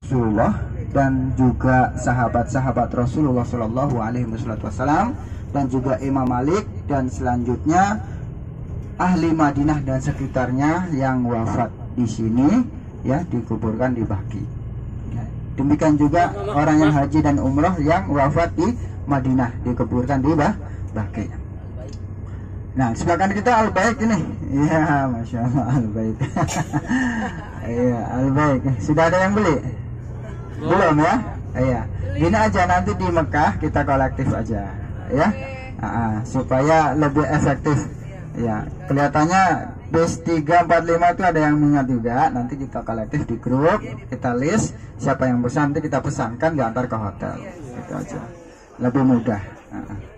Rasulullah dan juga sahabat-sahabat Rasulullah Shallallahu Alaihi Wasallam dan juga Imam Malik dan selanjutnya ahli Madinah dan sekitarnya yang wafat di sini ya dikuburkan di Baqi. Demikian juga orang yang haji dan umrah yang wafat di Madinah dikuburkan di Baqi. Nah, sebelah kita Al-Baik ini. Ya, Masya Allah Al-Baik. Iya, Al-Baik. Sudah ada yang beli? Belum ya? Iya. Gini aja, nanti di Mekah kita kolektif aja ya. Supaya lebih efektif. Ya, kelihatannya base 345 itu ada yang minat juga. Nanti kita kolektif di grup, kita list siapa yang pesan, nanti kita pesankan diantar ke hotel. Itu aja. Lebih mudah.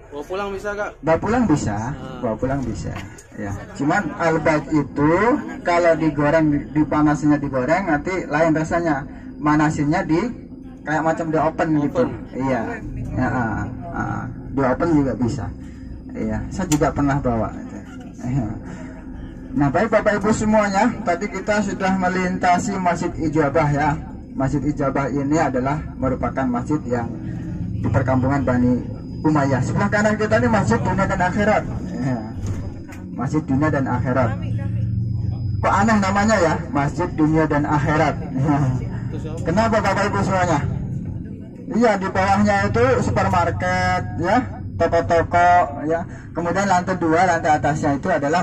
Bawa pulang bisa Kak? Bawa pulang bisa, bawa pulang bisa. Ya, cuman Al-Baik itu kalau digoreng, dipanasnya digoreng nanti lain rasanya. Manasinnya di kayak macam di open gitu. Iya. Ya, di open juga bisa. Iya, saya juga pernah bawa. Nah, baik Bapak Ibu semuanya, tadi kita sudah melintasi Masjid Ijabah ya. Masjid Ijabah ini adalah merupakan masjid yang di perkampungan Bani Umayyah. Sebelah kanan kita ini Masjid Dunia dan Akhirat. Ya. Masjid Dunia dan Akhirat. Kok aneh namanya ya, Masjid Dunia dan Akhirat. Ya. Kenapa Bapak Ibu semuanya? Iya, di bawahnya itu supermarket ya, toko-toko ya. Kemudian lantai 2, lantai atasnya itu adalah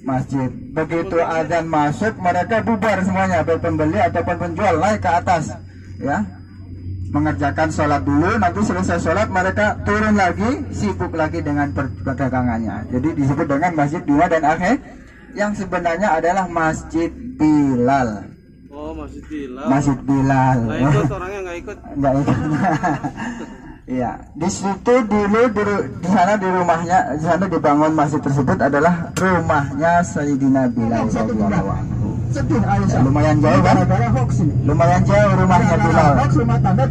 masjid. Begitu azan masuk, mereka bubar semuanya, baik pembeli ataupun penjual naik ke atas ya. Mengerjakan sholat dulu, nanti selesai sholat mereka turun lagi, sibuk lagi dengan perdagangannya. Jadi disebut dengan Masjid Dunia dan Akhirat, yang sebenarnya adalah Masjid Bilal. Oh, Masjid Bilal. Masjid Bilal. Nah, ikut orangnya nggak ikut? Nggak ikut. Iya, di situ dulu di sana di rumahnya, di sana dibangun masjid tersebut adalah rumahnya Sayyidina Bilal radhiyallahu anhu. Ya, lumayan jauh kan? Lumayan jauh rumahnya Bilal.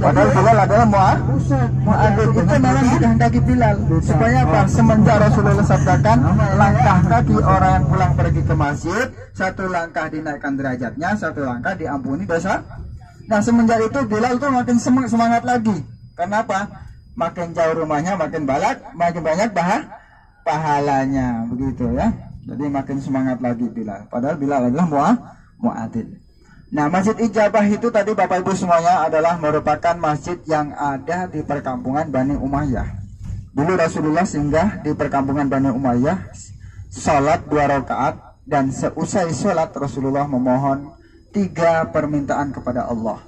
Padahal Bilal adalah muadzin. Itu memang dikehendaki Bilal supaya apa? Semenjak Rasulullah sabdakan langkah kaki orang yang pulang pergi ke masjid, satu langkah dinaikkan derajatnya, satu langkah diampuni dosa. Nah, semenjak itu Bilal tuh makin semangat lagi. Kenapa? Makin jauh rumahnya makin banyak pahalanya, begitu ya. Jadi makin semangat lagi Bilal. Padahal Bilal adalah muadzin. Nah, Masjid Ijabah itu tadi Bapak Ibu semuanya adalah merupakan masjid yang ada di perkampungan Bani Umayyah. Dulu Rasulullah singgah di perkampungan Bani Umayyah, sholat 2 rakaat, dan seusai sholat Rasulullah memohon 3 permintaan kepada Allah.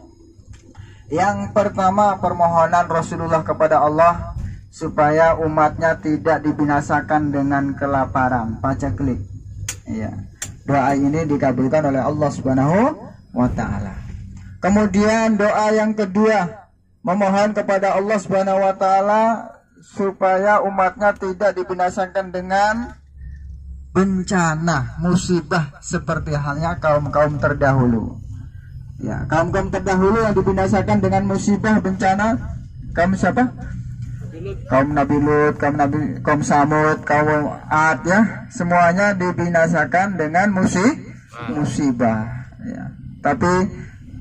Yang pertama, permohonan Rasulullah kepada Allah supaya umatnya tidak dibinasakan dengan kelaparan, paceklik. Ya. Doa ini dikabulkan oleh Allah Subhanahu wa taala. Kemudian doa yang kedua, memohon kepada Allah Subhanahu wa taala supaya umatnya tidak dibinasakan dengan bencana, musibah seperti halnya kaum-kaum terdahulu. Ya, kaum-kaum terdahulu yang dibinasakan dengan musibah bencana, kaum siapa? Kaum Nabi Lut, kaum Samud, kaum Ad ya, semuanya dibinasakan dengan musibah. Ya. Tapi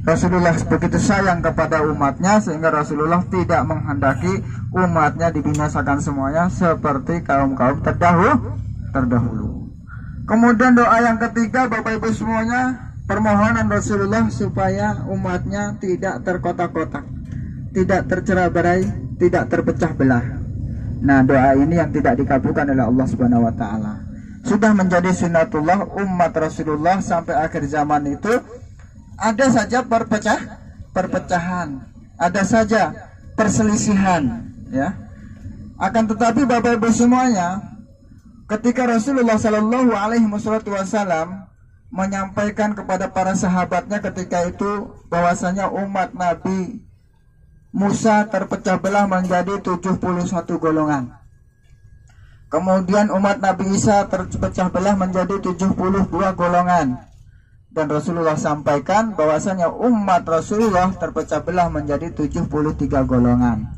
Rasulullah begitu sayang kepada umatnya sehingga Rasulullah tidak menghendaki umatnya dibinasakan semuanya seperti kaum-kaum terdahulu. Kemudian doa yang ketiga Bapak Ibu semuanya, permohonan Rasulullah supaya umatnya tidak terkotak-kotak, tidak tercerai-berai, tidak terpecah belah. Nah, doa ini yang tidak dikabulkan oleh Allah Subhanahu wa taala. Sudah menjadi sunnatullah umat Rasulullah sampai akhir zaman itu ada saja perpecahan, ada saja perselisihan, ya. Akan tetapi Bapak Ibu semuanya, ketika Rasulullah Shallallahu Alaihi Wasallam menyampaikan kepada para sahabatnya ketika itu bahwasanya umat Nabi Musa terpecah belah menjadi 71 golongan. Kemudian umat Nabi Isa terpecah belah menjadi 72 golongan. Dan Rasulullah sampaikan bahwasanya umat Rasulullah terpecah belah menjadi 73 golongan.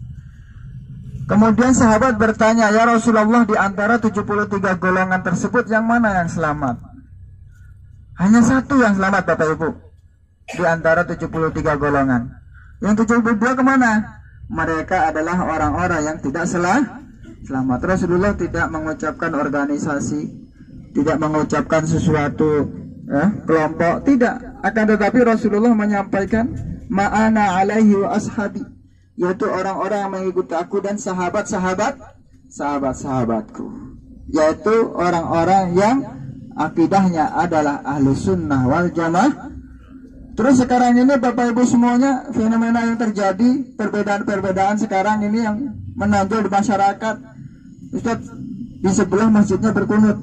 Kemudian sahabat bertanya, "Ya Rasulullah, di antara 73 golongan tersebut yang mana yang selamat?" Hanya satu yang selamat Bapak Ibu di antara 73 golongan. Yang 72 kemana? Mereka adalah orang-orang yang tidak selamat. Rasulullah tidak mengucapkan organisasi, tidak mengucapkan sesuatu kelompok, tidak. Akan tetapi Rasulullah menyampaikan ma'ana alaihi wa ashabi, yaitu orang-orang yang mengikuti aku dan sahabat-sahabatku, yaitu orang-orang yang akidahnya adalah ahlu sunnah wal jamaah. Terus sekarang ini Bapak Ibu semuanya, fenomena yang terjadi, perbedaan-perbedaan sekarang ini yang menonjol di masyarakat. Ustaz, di sebelah masjidnya berkunut,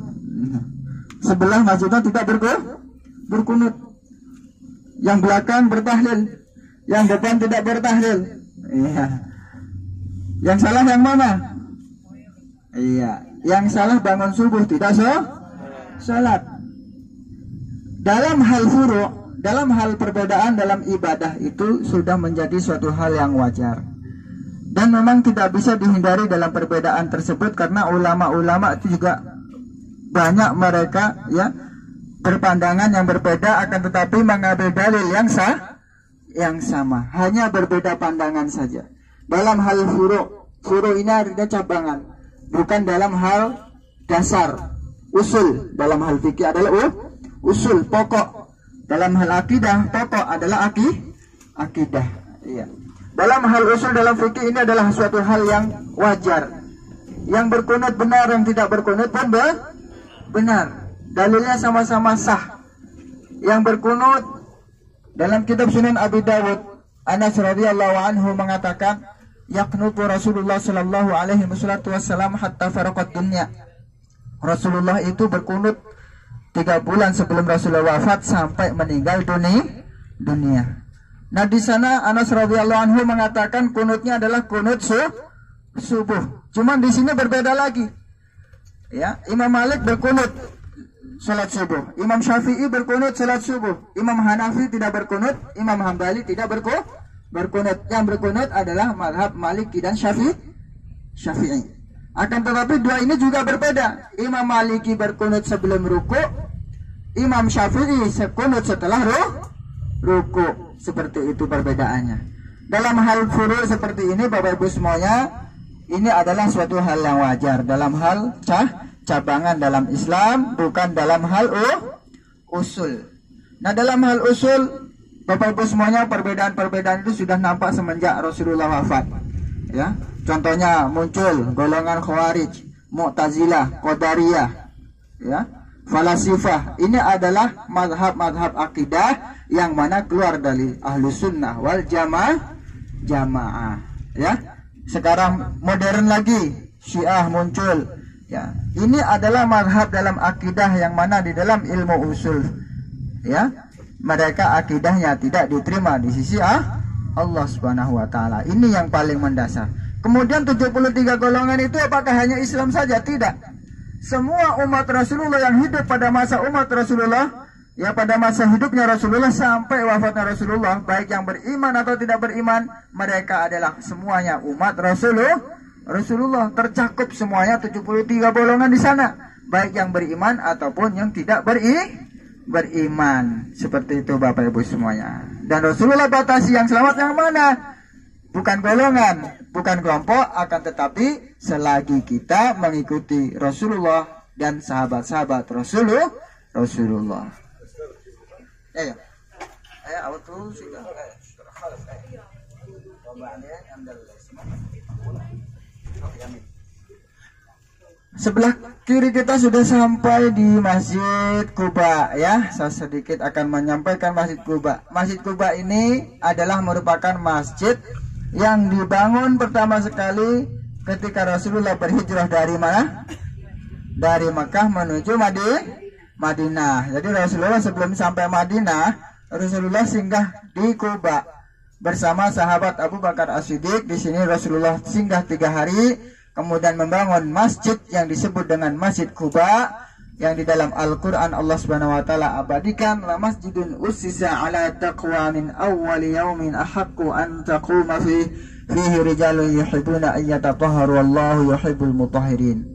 sebelah masjidnya tidak berkunut, yang belakang bertahlil, yang depan tidak bertahlil. Iya. Yang salah yang mana? Iya. Yang salah bangun subuh tidak salat. Dalam hal furu', dalam hal perbedaan dalam ibadah itu sudah menjadi suatu hal yang wajar. Dan memang tidak bisa dihindari dalam perbedaan tersebut, karena ulama-ulama itu juga banyak mereka ya berpandangan yang berbeda, akan tetapi mengambil dalil yang sama, hanya berbeda pandangan saja. Dalam hal furu' ini artinya cabangan, bukan dalam hal dasar. Usul dalam hal fikih adalah usul pokok. Dalam hal akidah, pokok adalah akidah. Iya. Dalam hal usul dalam fikih ini adalah suatu hal yang wajar. Yang berkunut benar, yang tidak berkunut pun benar. Dalilnya sama-sama sah. Yang berkunut dalam kitab Sunan Abi Dawud, Anas radhiyallahu anhu mengatakan, yaqnutu Rasulullah sallallahu alaihi wasallam hatta faraqat dunya. Rasulullah itu berkunut 3 bulan sebelum Rasulullah wafat sampai meninggal dunia. Nah, di sana Anas radhiyallahu anhu mengatakan kunutnya adalah kunut subuh. Cuman di sini berbeda lagi. Ya, Imam Malik berkunut salat subuh, Imam Syafi'i berkunut salat subuh, Imam Hanafi tidak berkunut, Imam Hambali tidak berkunut. Yang berkunut adalah mazhab Maliki dan Syafi'i. Akan tetapi dua ini juga berbeda. Imam Maliki berkunut sebelum ruku, Imam Syafi'i kunut setelah ruku. Seperti itu perbedaannya. Dalam hal furu' seperti ini Bapak Ibu semuanya, ini adalah suatu hal yang wajar dalam hal cabangan dalam Islam, bukan dalam hal usul. Nah, dalam hal usul Bapak Ibu semuanya, perbedaan-perbedaan itu sudah nampak semenjak Rasulullah wafat. Ya, contohnya muncul golongan Khawarij, Mu'tazilah, Qadariyah, ya, Falasifah. Ini adalah mazhab-mazhab akidah yang mana keluar dari ahlu sunnah wal jamaah. Ya, sekarang modern lagi, Syiah muncul. Ya, ini adalah mazhab dalam akidah yang mana di dalam ilmu usul, ya, mereka akidahnya tidak diterima di sisi Allah Subhanahu wa taala. Ini yang paling mendasar. Kemudian 73 golongan itu apakah hanya Islam saja? Tidak. Semua umat Rasulullah yang hidup pada masa umat Rasulullah, ya, pada masa hidupnya Rasulullah sampai wafatnya Rasulullah, baik yang beriman atau tidak beriman, mereka adalah semuanya umat Rasulullah, tercakup semuanya 73 golongan di sana, baik yang beriman ataupun yang tidak beriman. Seperti itu Bapak Ibu semuanya. Dan Rasulullah batasi yang selamat yang mana? Bukan golongan, bukan kelompok, akan tetapi selagi kita mengikuti Rasulullah dan sahabat-sahabat Rasulullah. Ya. Awal terus sudah. Sebelah kiri kita sudah sampai di Masjid Quba, ya. Saya sedikit akan menyampaikan Masjid Quba. Masjid Quba ini adalah merupakan masjid yang dibangun pertama sekali ketika Rasulullah berhijrah dari mana? Dari Mekah menuju Madinah. Jadi Rasulullah sebelum sampai Madinah, Rasulullah singgah di Quba bersama sahabat Abu Bakar As-Siddiq. Di sini Rasulullah singgah 3 hari, kemudian membangun masjid yang disebut dengan Masjid Quba, yang di dalam Al-Quran Allah Subhanahu wa taala abadikan, la masjidun ussisa ala taqwa min awwali yaumin ahaqqu an taquma fihi rijalun yuhibbuna an yatatahharu wallahu yuhibbul mutahhirin.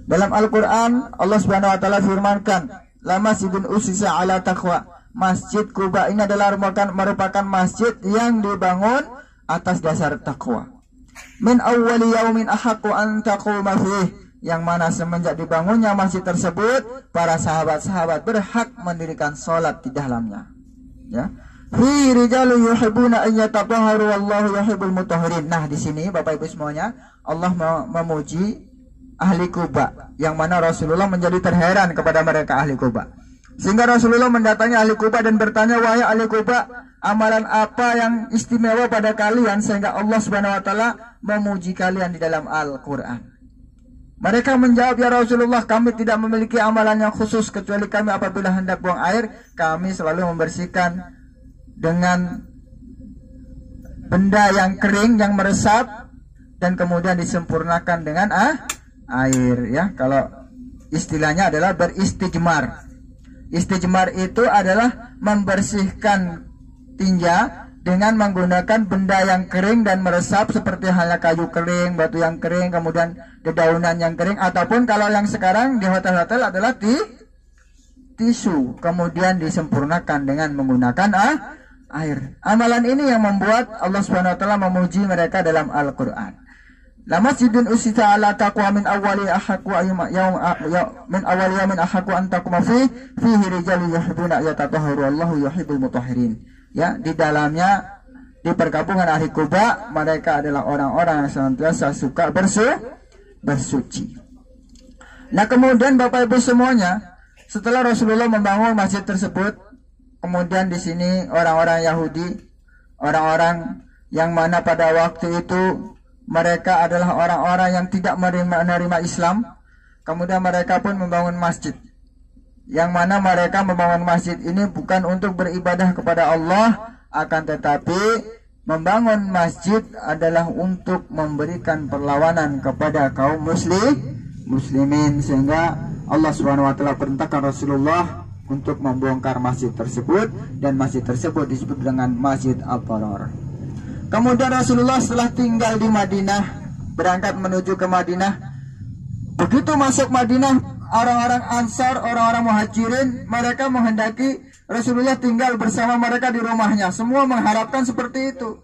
Dalam Al-Quran Allah Subhanahu wa taala firmankan, la masjidun ussisa ala taqwa, Masjid Quba ini adalah merupakan masjid yang dibangun atas dasar takwa. Min awwali yaumin ahaqqu an taquma fihi, yang mana semenjak dibangunnya masjid tersebut, para sahabat-sahabat berhak mendirikan salat di dalamnya. Ya. Fi rijalun yuhibbuna an yatatahharu wallahu yuhibbul mutahhirin. Nah, di sini Bapak Ibu semuanya, Allah memuji ahli Quba, yang mana Rasulullah menjadi terheran kepada mereka ahli Quba. Sehingga Rasulullah mendatangi ahli Quba dan bertanya, "Wahai ahli Quba, amalan apa yang istimewa pada kalian sehingga Allah Subhanahu wa taala memuji kalian di dalam Al-Qur'an?" Mereka menjawab, "Ya Rasulullah, kami tidak memiliki amalan yang khusus kecuali kami apabila hendak buang air, kami selalu membersihkan dengan benda yang kering yang meresap dan kemudian disempurnakan dengan air." Ya, kalau istilahnya adalah beristijmar. Istijmar itu adalah membersihkan tinja dengan menggunakan benda yang kering dan meresap seperti halnya kayu kering, batu yang kering, kemudian dedaunan yang kering, ataupun kalau yang sekarang di hotel-hotel adalah tisu, kemudian disempurnakan dengan menggunakan air. Amalan ini yang membuat Allah Subhanahu wa taala memuji mereka dalam Al-Qur'an. La masjidun usita ala taqwa min awwali ahaqqu min awwali yawmin ahaqqu an taquma fihi rijalun yuhibbuna yatatahharu wallahu yuhibbul mutahhirin. Ya, di dalamnya di perkampungan ahli Quba, mereka adalah orang-orang yang senantiasa suka bersuci. Nah, kemudian Bapak Ibu semuanya, setelah Rasulullah membangun masjid tersebut, kemudian di sini orang-orang Yahudi, orang-orang yang mana pada waktu itu mereka adalah orang-orang yang tidak menerima Islam, kemudian mereka pun membangun masjid. Yang mana mereka membangun masjid ini bukan untuk beribadah kepada Allah, akan tetapi membangun masjid adalah untuk memberikan perlawanan kepada kaum muslimin, sehingga Allah Subhanahu wa taala perintahkan Rasulullah untuk membongkar masjid tersebut, dan masjid tersebut disebut dengan Masjid Ad-Darar. Kemudian Rasulullah setelah tinggal di Madinah, berangkat menuju ke Madinah. Begitu masuk Madinah, orang-orang Ansar, orang-orang Muhajirin, mereka menghendaki Rasulullah tinggal bersama mereka di rumahnya. Semua mengharapkan seperti itu.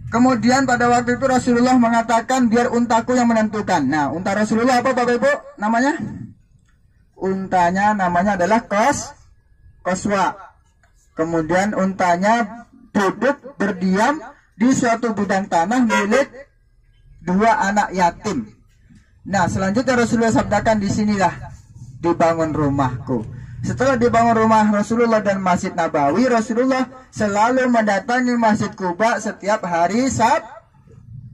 Kemudian pada waktu itu Rasulullah mengatakan, biar untaku yang menentukan. Nah, unta Rasulullah apa Bapak Ibu namanya? Untanya namanya adalah Qaswa. Kemudian untanya duduk berdiam di suatu bidang tanah milik dua anak yatim. Nah, selanjutnya Rasulullah sabdakan, di sinilah dibangun rumahku. Setelah dibangun rumah Rasulullah dan Masjid Nabawi, Rasulullah selalu mendatangi Masjid Quba setiap hari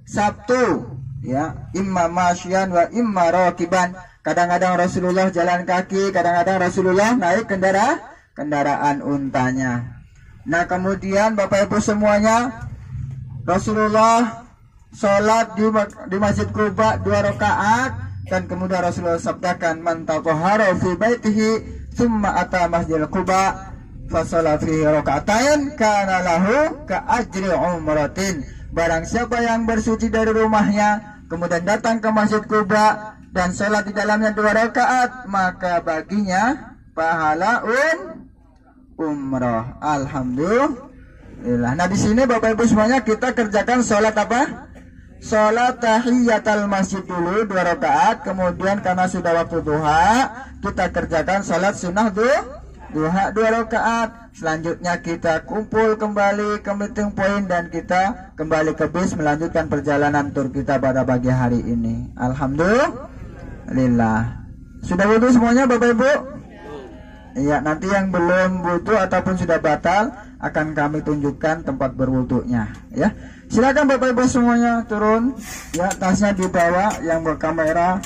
Sabtu. Ya, imma masyian wa imma rakiban. Kadang-kadang Rasulullah jalan kaki, kadang-kadang Rasulullah naik kendaraan untanya. Nah, kemudian Bapak Ibu semuanya, Rasulullah sholat di Masjid Quba 2 rakaat, dan kemudian Rasulullah sabdakan, man tatahhara fi baitihi thumma ata Masjidil Quba fa shalla fi rakaatain kana lahu ka ajri umratin. Barang siapa yang bersuci dari rumahnya kemudian datang ke Masjid Quba dan sholat di dalamnya 2 rakaat, maka baginya pahala umrah. Alhamdulillah. Nah, di sini Bapak Ibu semuanya kita kerjakan sholat apa? Sholat tahiyatul masjid dulu 2 rakaat, kemudian karena sudah waktu duha kita kerjakan sholat sunnah duha 2 rakaat. Selanjutnya kita kumpul kembali ke meeting point dan kita kembali ke bis melanjutkan perjalanan tur kita pada pagi hari ini. Alhamdulillah. Sudah wudu semuanya Bapak Ibu? Iya, nanti yang belum wudu ataupun sudah batal akan kami tunjukkan tempat berwudunya, ya. Silakan Bapak Ibu semuanya turun, ya, tasnya dibawa, yang berkamera